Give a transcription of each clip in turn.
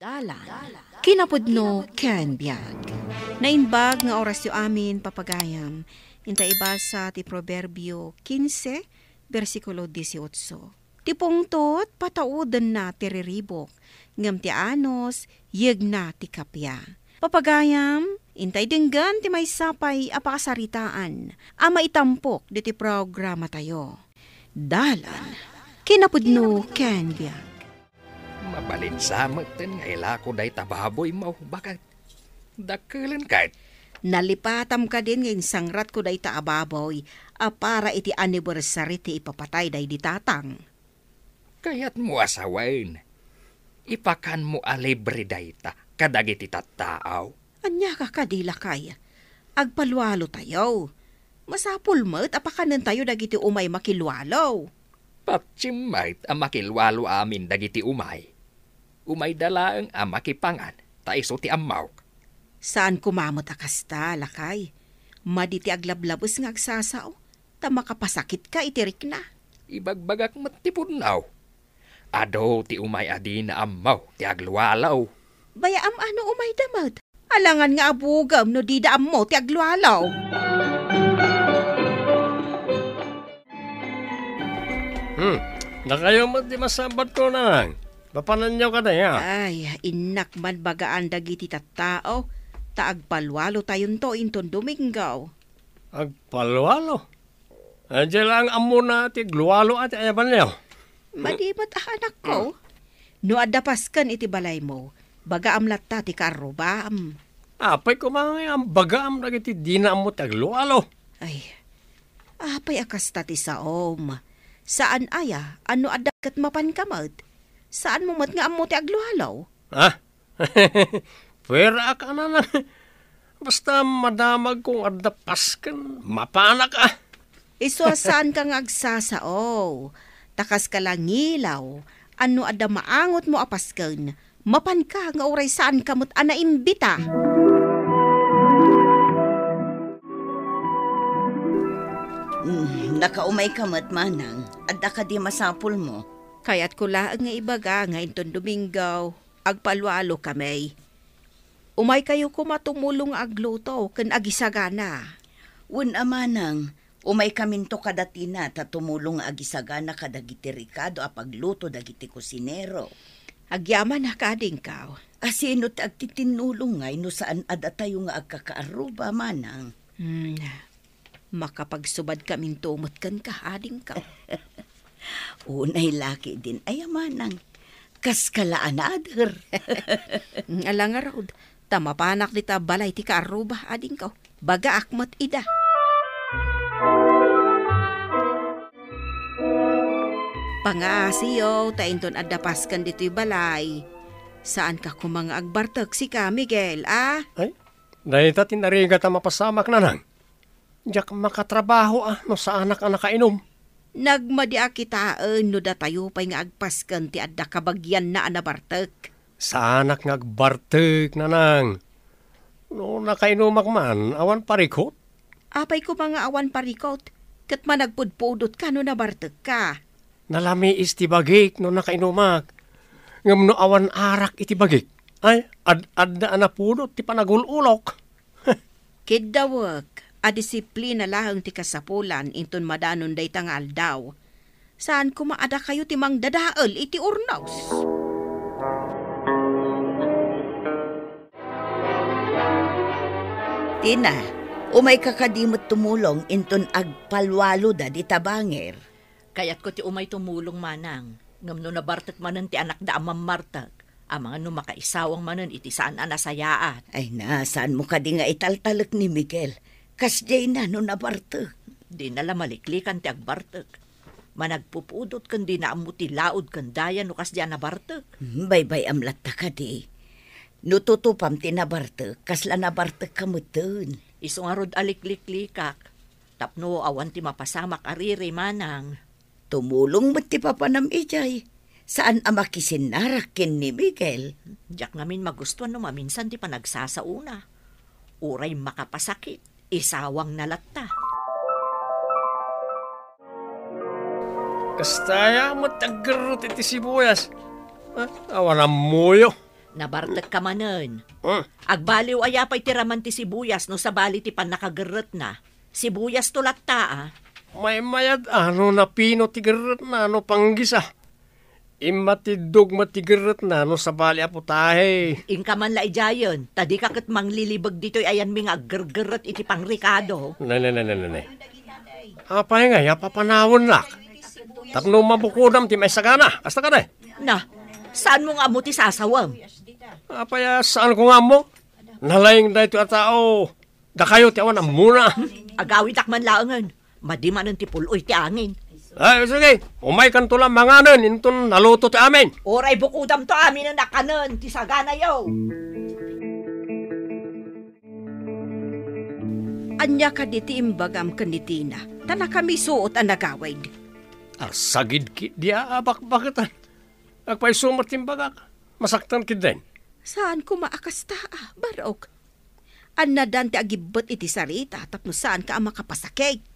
Dalan. Kinapudno ken biag. Nainbag nga oras yu amin papagayam. Inta ibasa ti Proverbio 15, versikulo 18. Ti pungtot pataudan na ti riribok. Ngam ti anos, yeg na ti kapya. Papagayam, intay dinggan ti may sapay apakasaritaan. Ama itampok di ti programa tayo. Dalan. Kinapudno ken biag. Mabalinsamot din nga ilako day tababoy mo. Bakit? Dakilan kahit. Nalipatam ka din ngayon sangrat ko day taababoy para iti anniversary ti ipapatay day di tatang. Kaya't mo asawain. Ipakan mo alibre day ta kadagiti tattaaw. Anya ka kadila kaya. Agpalwalo tayo. Masapul mo't apakanan tayo dagiti umay makilwalo. Patsimait ang makilwalo amin dagiti umay. Umay dalaang ang makipangan, taiso ti amaw. Saan kumamot akasta, lakay? Maditi aglablabos nga agsasao, ta makapasakit ka itirik na. Ibagbagak matipunaw. Ado ti umay adi na amaw, ti agluwalaw. Bayaam ano umay damad? Alangan nga abugam no di daam mo ti agluwalaw. Na kayo mo di masabat ko na lang. Papanan nyo ka na ya. Ay, inak man bagaan dagiti tattao. Taagpalwalo tayon to inton Domingo. Agpalwalo? Diyan lang amo na ti gluwalo at ayaban niyo. Madibat anak ko. No adapaskan iti balay mo, bagaam latta ti karubam. Apay ko mga ang bagaam na iti di na amo ti gluwalo. Ay, apay akasta ti saom. Saan aya, ano adakat mapan kamad? Saan mo mat nga amo ti agluhalaw? Ha? Pwera ka na lang. Basta madamag kong adapas kan, mapana ka. Iso saan ka nga agsasao? Takas ka lang ngilaw. Ano ada maangot mo apaskan? Mapan ka nga oray saan kamot anaimbita? Nakaumay ka manang, adda ka di masapul mo. Kaya't kulaang nga ibaga nga inton Domingo, agpalwalo kami. Umay kayo kumatumulong agluto, ken agisagana. Amanang, umay kaminto kadatina ta tumulong agisagana kadagiti Ricardo apagluto dagiti kusinero. Agyaman na kading kao. Asino ti agtitinulong ngay no saan ada tayo nga agkakaaruba manang. Makapagsubad kaming tumot kan kahading ka. Unay laki din ay amanang. Kaskalaan ader. Alang nga raw, tamapanak dita balay ti kaaruba ading ka. Baga akmat ida. Pangasiyo, tainton adapaskan dito'y balay. Saan ka kumang agbartag si ka, Miguel, ah? Ay, dahil tatin narigat ang mapasamak na lang. Diyak makatrabaho no sa anak ang nakainom. Nagmadia kitaan no datayo pa'y nga agpaskan ti adda kabagyan na anabartag. Sa anak nga agbartag na nang. No nakainumak man, awan parikot. Apay ko mga awan parikot. Kat managpudpudot ka no nabartag ka. Nalami istibagik no nakainumak. Ngam no awan arak itibagik. Ay, adda anapudot ti panagululok. Kidawag. A disiplina lahang ti kasapulan inton madanon day tangal daw. Saan kumaada kayo timang dadaal iti urnaws? Tina, umay kakadimot tumulong inton agpalwalo da di tabanger. Kaya't ko ti umay tumulong manang. Ngam no nabartak manan ti anak da amam martak. Amang no makaisawang manan iti saan anasayaan. Ay na, saan mo ka di nga italtalak ni Miguel? Kasjay na no nabartak. Di nala maliklikan ti agbartak. Managpupudot kan di na amuti laod kan daya no kasjay nabartak. Baybay amlat ta ka di. No tutupam ti nabartak, kasla nabartak kamutin. Iso nga rod alikliklikak. Tapno awan ti mapasamak ariri manang. Tumulong mo ti papanam ijay. Saan amakisinarakin ni Miguel? Diyak ngamin magustuhan no maminsan ti panagsasauna. Uray makapasakit. Isawang nalatta. Kastaya mo tagarot iti sibuyas. Awan ang muyo. Nabartek ka manen. Hmm? Agbaliw aya pa'y tiraman ti sibuyas no sa bali ti pan nakagerot na. Sibuyas tulak ta May mayad na pino tigarat na panggisa. Imatidog matigarat na sa bali apo tahe. Inka man la ijayon. Tadi kakit manglilibag dito'y ayan mi nga gergerot iti pang Ricardo. Nay. Apay nga, yapapanawon lak. Tapno mabukudam ti may sagana. Asta ka na. Na, saan mo nga mo ti sasawam? Apaya saan ko nga mo? Nalayang da ito at tao. Da kayo ti awan muna. Agawid akman laangan. Madiman ang tipuloy ti angin. Ay, sige. Umay kan tulang manganan. Inton naluto ti amin. Oray bukudam to amin ang nakanan. Ti sagana yaw. Anya ka diti imbagam kanitina. Tana kami suot ang nagawid. Sagid ki. Di abak-bakitan. Agpay sumat timbagak. Masaktan ki din. Saan ko maakasta barok? Anna dante agibot iti sarita tapno saan ka ang makapasakit.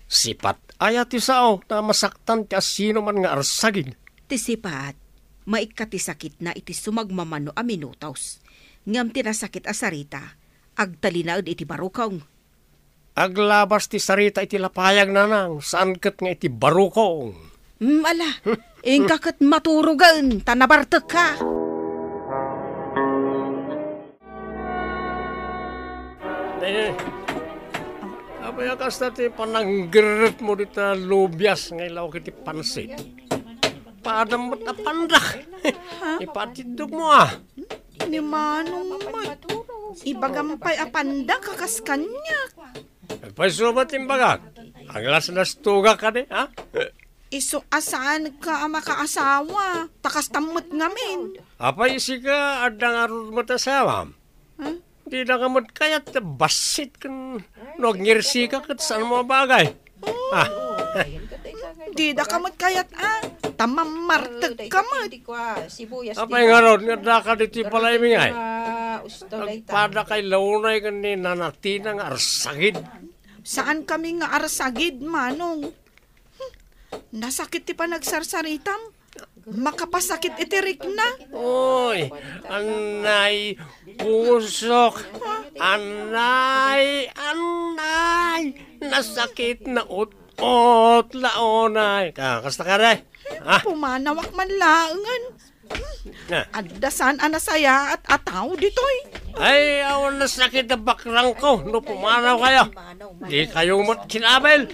Sipat ayat ti sao na masaktan ti asino man nga arsagid. Ti sipat, maikati sakit na iti sumagmamano a minutaws. Ngam tinasakit a sarita, agtalinaod iti barukong. Aglabas ti sarita iti lapayag nanang saan ket nga iti barukong. Ala, ingkakat maturugan, tanabartek ka. Apaya kasta ti pananggirit mo dita lubyas nga ilaw kiti pansit. Padam mo't apandak. Ipatidog mo Ni manong mat. Ibagampay apanda kakas kanya. Nagpasubat imbagak. Ang las tuga ka di, ha? Iso asaan ka makaasawa. Takas tamot ngamin. Apay isi ka adang arun mo tasawam. Di na ka mo't kayat basit kan nagngirsi ka kat saan mo bagay. Di da kamot kayat tamamartag kamot. Apay nga ron, nga daka diti pala imingay. Nagpada kay launay kan ni nanatina nga arsagid. Saan kami nga arsagid, manong? Nasakit ti pa nagsarsaritam. Makapasakit itirik na. Uy, anay, pusok. Anay, nasakit na ut-ut laonay. Kasta ka rin. Pumanawak man laangan. Addasan anasaya at ataw ditoy. Ay, awan na sakit na bakrang ko. No, pumanaw kayo. Di kayo mo't kinabel.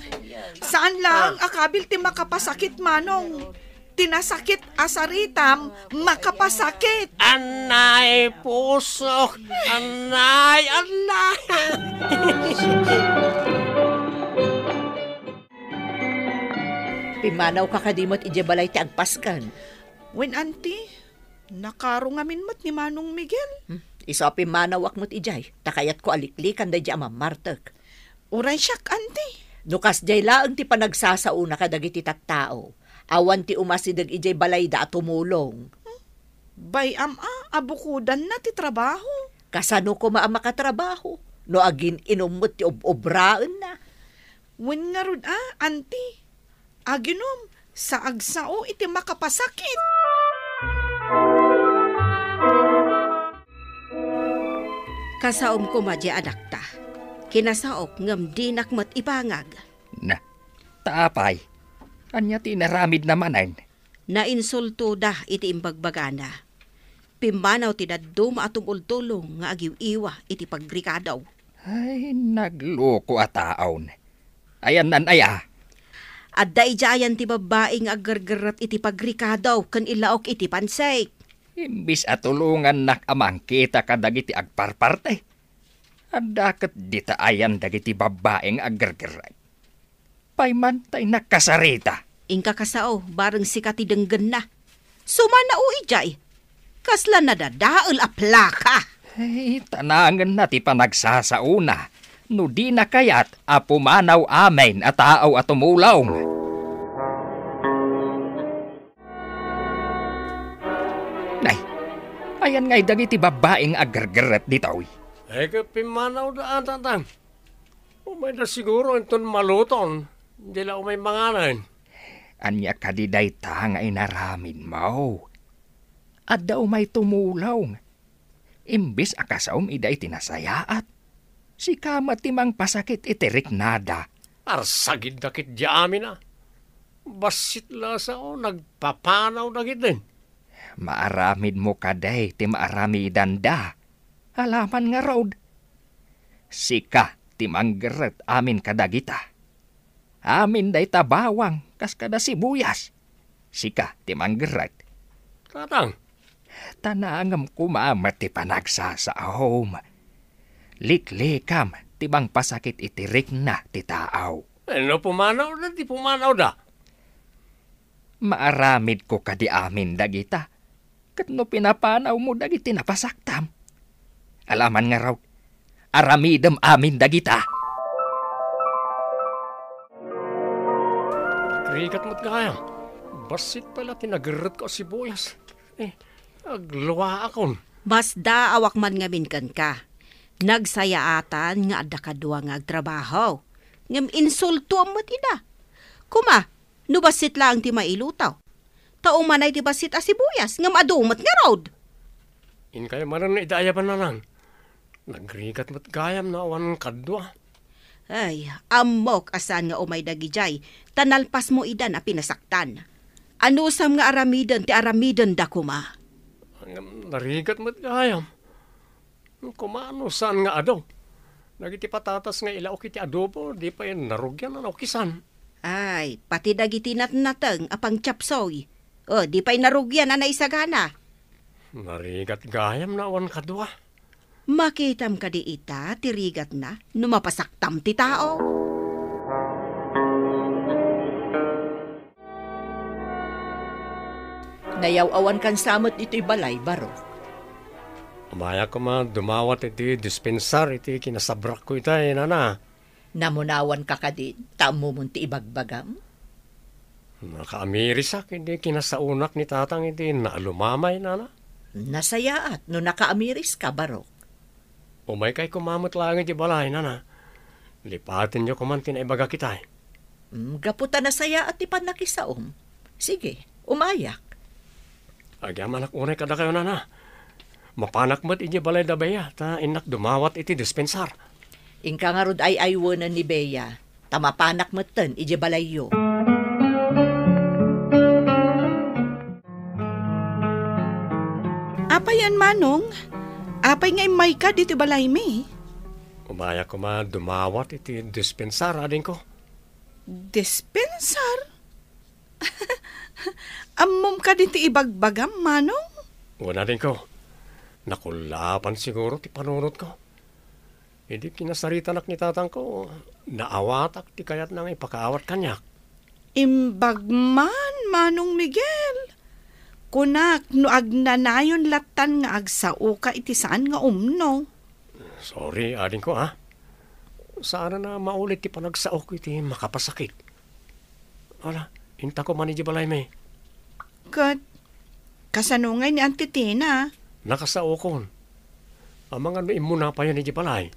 Saan lang akabil ti makapasakit, manong? Tinasakit asaritam, makapasakit. Anay, pusok. Anay. Pimanaw ka kadimot ijabalay ti agpaskan. When auntie, nakarungamin mat ni Manong Miguel. Iso pimanawak mo't ijay. Takayat ko aliklikan da di amamartek. Uray siyak, auntie. Nukas jay laang ti panagsasauna kadagiti tattao. Awan ti umasidag ijay balay da at tumulong. Bay abukudan na ti trabaho. Kasano ko makatrabaho? No agin inumot ti obraan na. When nga rod auntie. Aginom, sa agsao iti makapasakit. Kasaom ko madya anak ta. Kinasaok ngam dinak mat ipangag. Na, taapay. Anya tinaramid namanan. Nainsulto da iti imbagbagana. Pimbanaw ti daddum atumultulong nga agiw iwa iti pagrikadaw. Ay, nagloko at taon. Ayan nan aya. Adda ijayan ti babaeng agargarat iti pagrikadaw kan ilaok iti pansay. Imbis at tulungan nak amang kita kadagiti agparparte. Adda kat dita ayan dagiti babaeng agargarat. Payman tay nakasarita. Ingka kasao, bareng sikati denggen na. Sumana o ijay. Kasla na dadaal a plaka. Ay, tanangan na ti panagsasauna. No di na kayat apumanaw amin at tao at tumulong. Nay, ayan nga'y dagiti babaeng agargarat dito. Ay, kapimanaw daan, tatang. Umay na siguro inton maluton. Hindi lang umay manganan. Anya kadiday ta nga inaramin mo. At daw may tumulong. Imbis akasaom ida itinasayaat. Si kamat timang pasakit itirik nada. Arsagid dakit di amin na. Basit la sa o, nagpapanaw na din. Maaramid mo kaday ti maarami danda. Halaman nga road. Sika ti manggeret amin kadagita. Amin day tabawang kas kada sibuyas. Sika ti manggeret. Tatang, Tanangam kumamat ti panagsa sa ahom. Liklikam ti bang pasakit itirik na ti taaw. ano pumanaw na, di pumanaw da. Maaramid ko kadi amin dagita. Kat no pinapanaw mo dagiti napasaktam. Alaman nga raw, aramidem amin dagita. Krigat mo't kaya. Basit pala tinagirot ko sibuyas. Agluwa akon. Basda awak man nga minkan ka. Nagsayaatan nga adda kadwa nga agtrabaho. Ngam insulto amot ida. Kuma, nubasit lang ti mailutaw. Taumanay ti basit a sibuyas, ngam adumot nga road. In kayo manan idaya pa na lang. Nagrigat mo't gayam na awan kadwa. Ay, amok asan nga umay dagijay. Tanalpas mo idan a pinasaktan. Anusam nga aramiden ti aramiden da kuma. Narigat mo't gayam. Kumano saan nga adaw. Nagiti patatas nga ilaok iti adobo, di pa yan narugyan na naukisan. Ay, pati dagiti natnateng apang chapsoy. O, di pa'y narugyan na naisagana. Narigat gayam na awan kadwa. Makitam ka di ita, tirigat na, numapasaktam ti tao. Nayaw-awan kan samot ito'y balay, baro. Umaya ko dumawat iti dispensar iti kinasabrak ko ita nana. Namunawan ka kadin, tamo mo ti ibagbagam. Nakaamirisak hindi kinasaunak ni tatang iti naalumamay nana. Nasayaat no nakaamiris ka, baro. Umay kay kumamot lang iti balay nana. Lipatin niyo kuman tinaibaga kita. Gaputa na saya at ipan nakisaom. Sige, umayak. Agyaman ak unay kada kayo nana. Mapanak mo't iti balay da Bea, ta inak dumawat iti dispensar. Ingka nga rod ay aywanan ni Bea. Tamapanak matan iti balayyo. Apay yan, Manong? Apay nga imay ka dito balay mi? Umaya ko dumawat iti dispensar adin ko. Dispensar? Ammom ka dito ibagbagam, Manong? Una din ko. Nakulapan siguro ti panunod ko. Hindi kinasaritanak ni tatang ko. Naawatak ti kayat nang ipakaawat kanyak. Imbagman, Manong Miguel. Kunak, no agnanayon latan nga agsao ka iti saan nga umno. Sorry, adin ko ha. Saan na maulit ti panagsao ko iti makapasakit. Wala, inta ko man iti balay may. Kat, kasanungay ni Auntie Tina. Nakasao ko. Ang mga imuna pa yan iti balay.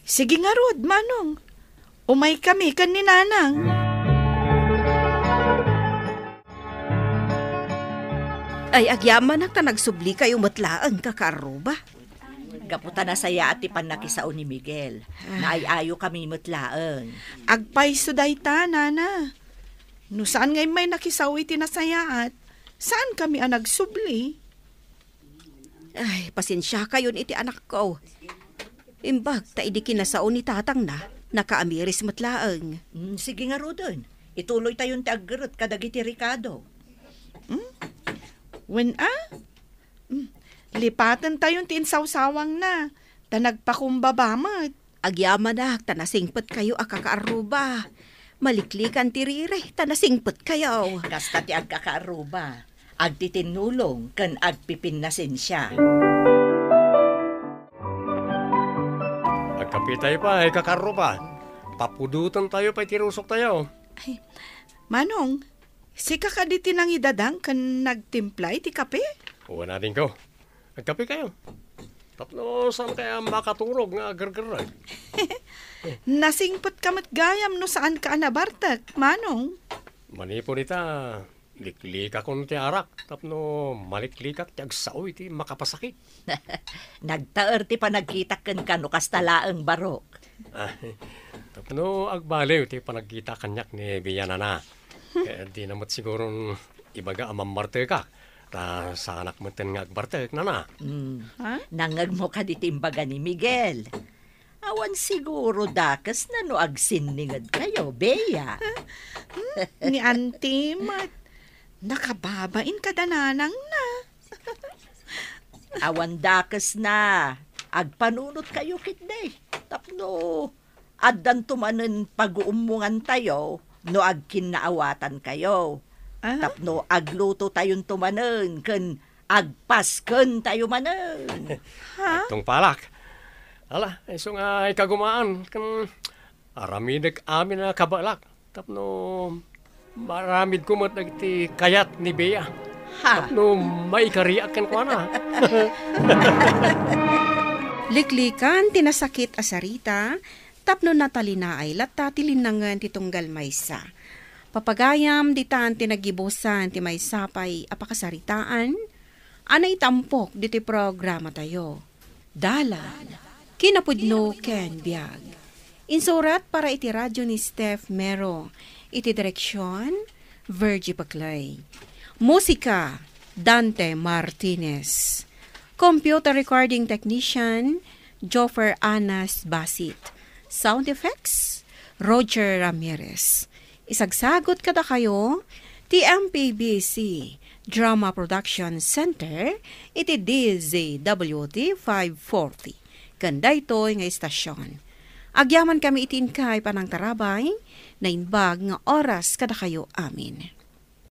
Sige nga rod, Manong. Umay kami kan ni Nanang. Ay, agyaman ak ta nagsubli kayo matlaan kakaruba. Gaputa na saya at ipan nakisao ni Miguel. Naayayo kami matlaan. Agpay suday ta, Nana. No saan ngay may nakisawi tinasayaat? Saan kami ang nagsubli? Ay, pasensya kayon iti anak ko. Imbag, ta idi kinasao ni tatang na, nakaamiris matlaang. Sige nga rodon. Ituloy tayon ti aggerot kadagiti Ricardo. Lipatan tayong tinsawsawang na. Ta nagpakumbabamat. Agyaman na, tanasingpet kayo akakaaruba. Maliklikan tirire, tanasingpet kayo. Kasta ti agkakaaruba. Agtitinulong kan agpipinnasin siya. Agkapitay pa, kakaro pa. Papudutan tayo pa itirusok tayo. Ay, Manong, si kakaditi nang idadang kan nagtimplay ti kape? Uwa natin ko. Agkapi kayo. Tapno, saan kaya makaturog nga agar-garag? Nasingpot ka matgayam no saan ka anabartak, Manong. Manipo nita, Liklikak kon ti arak, tapno maliklikak ti agsaw iti makapasakit. Nagtaer ti panagkitaken kano kastalaeng barok. Tapno agbaliw ti panagkita kanyak ni Biana na. Kaya di namat siguro ibaga amamarte ka. Ta sa anak mo nga agbartek na. Nangag mo ka ditimbaga ni Miguel. Awan siguro dakas na no agsinningad kayo, Bea. Ni Auntie Mat, nakababain ka dananang na. Awan dakas na. Agpanunot kayo kitday. Tapno, addan tumanen pag-uumungan tayo, no agkinaawatan kayo. Tapno, agluto tayon tumanen, ken agpasken tayo manen. Itong palak. Ala, iso nga ikagumaan. Kan aramidek amin na kabalak. Tapno, maramid kumot nagti kayat ni Bea. Tapno, maikariak kan ko na. Liklikan tinasakit asarita, tapno natalina ay lata tilinangan ti tunggal maysa. Papagayam ditan tinagibusan ti maysapay apakasaritaan, anay tampok diti programa tayo. Dalan, kinapudno ken biag. Insurat para iti radyo ni Steph Mero, iti direksyon, Virgie Paclay. Musika, Dante Martinez. Computer recording technician, Joffer Anas Basit. Sound effects, Roger Ramirez. Isagsagot kada kayo, TMPBC Drama Production Center, iti DZWT 540. Ganda ito'y nga istasyon. Agyaman kami itin kay panang tarabay, na inbag nga oras kada kayo amin.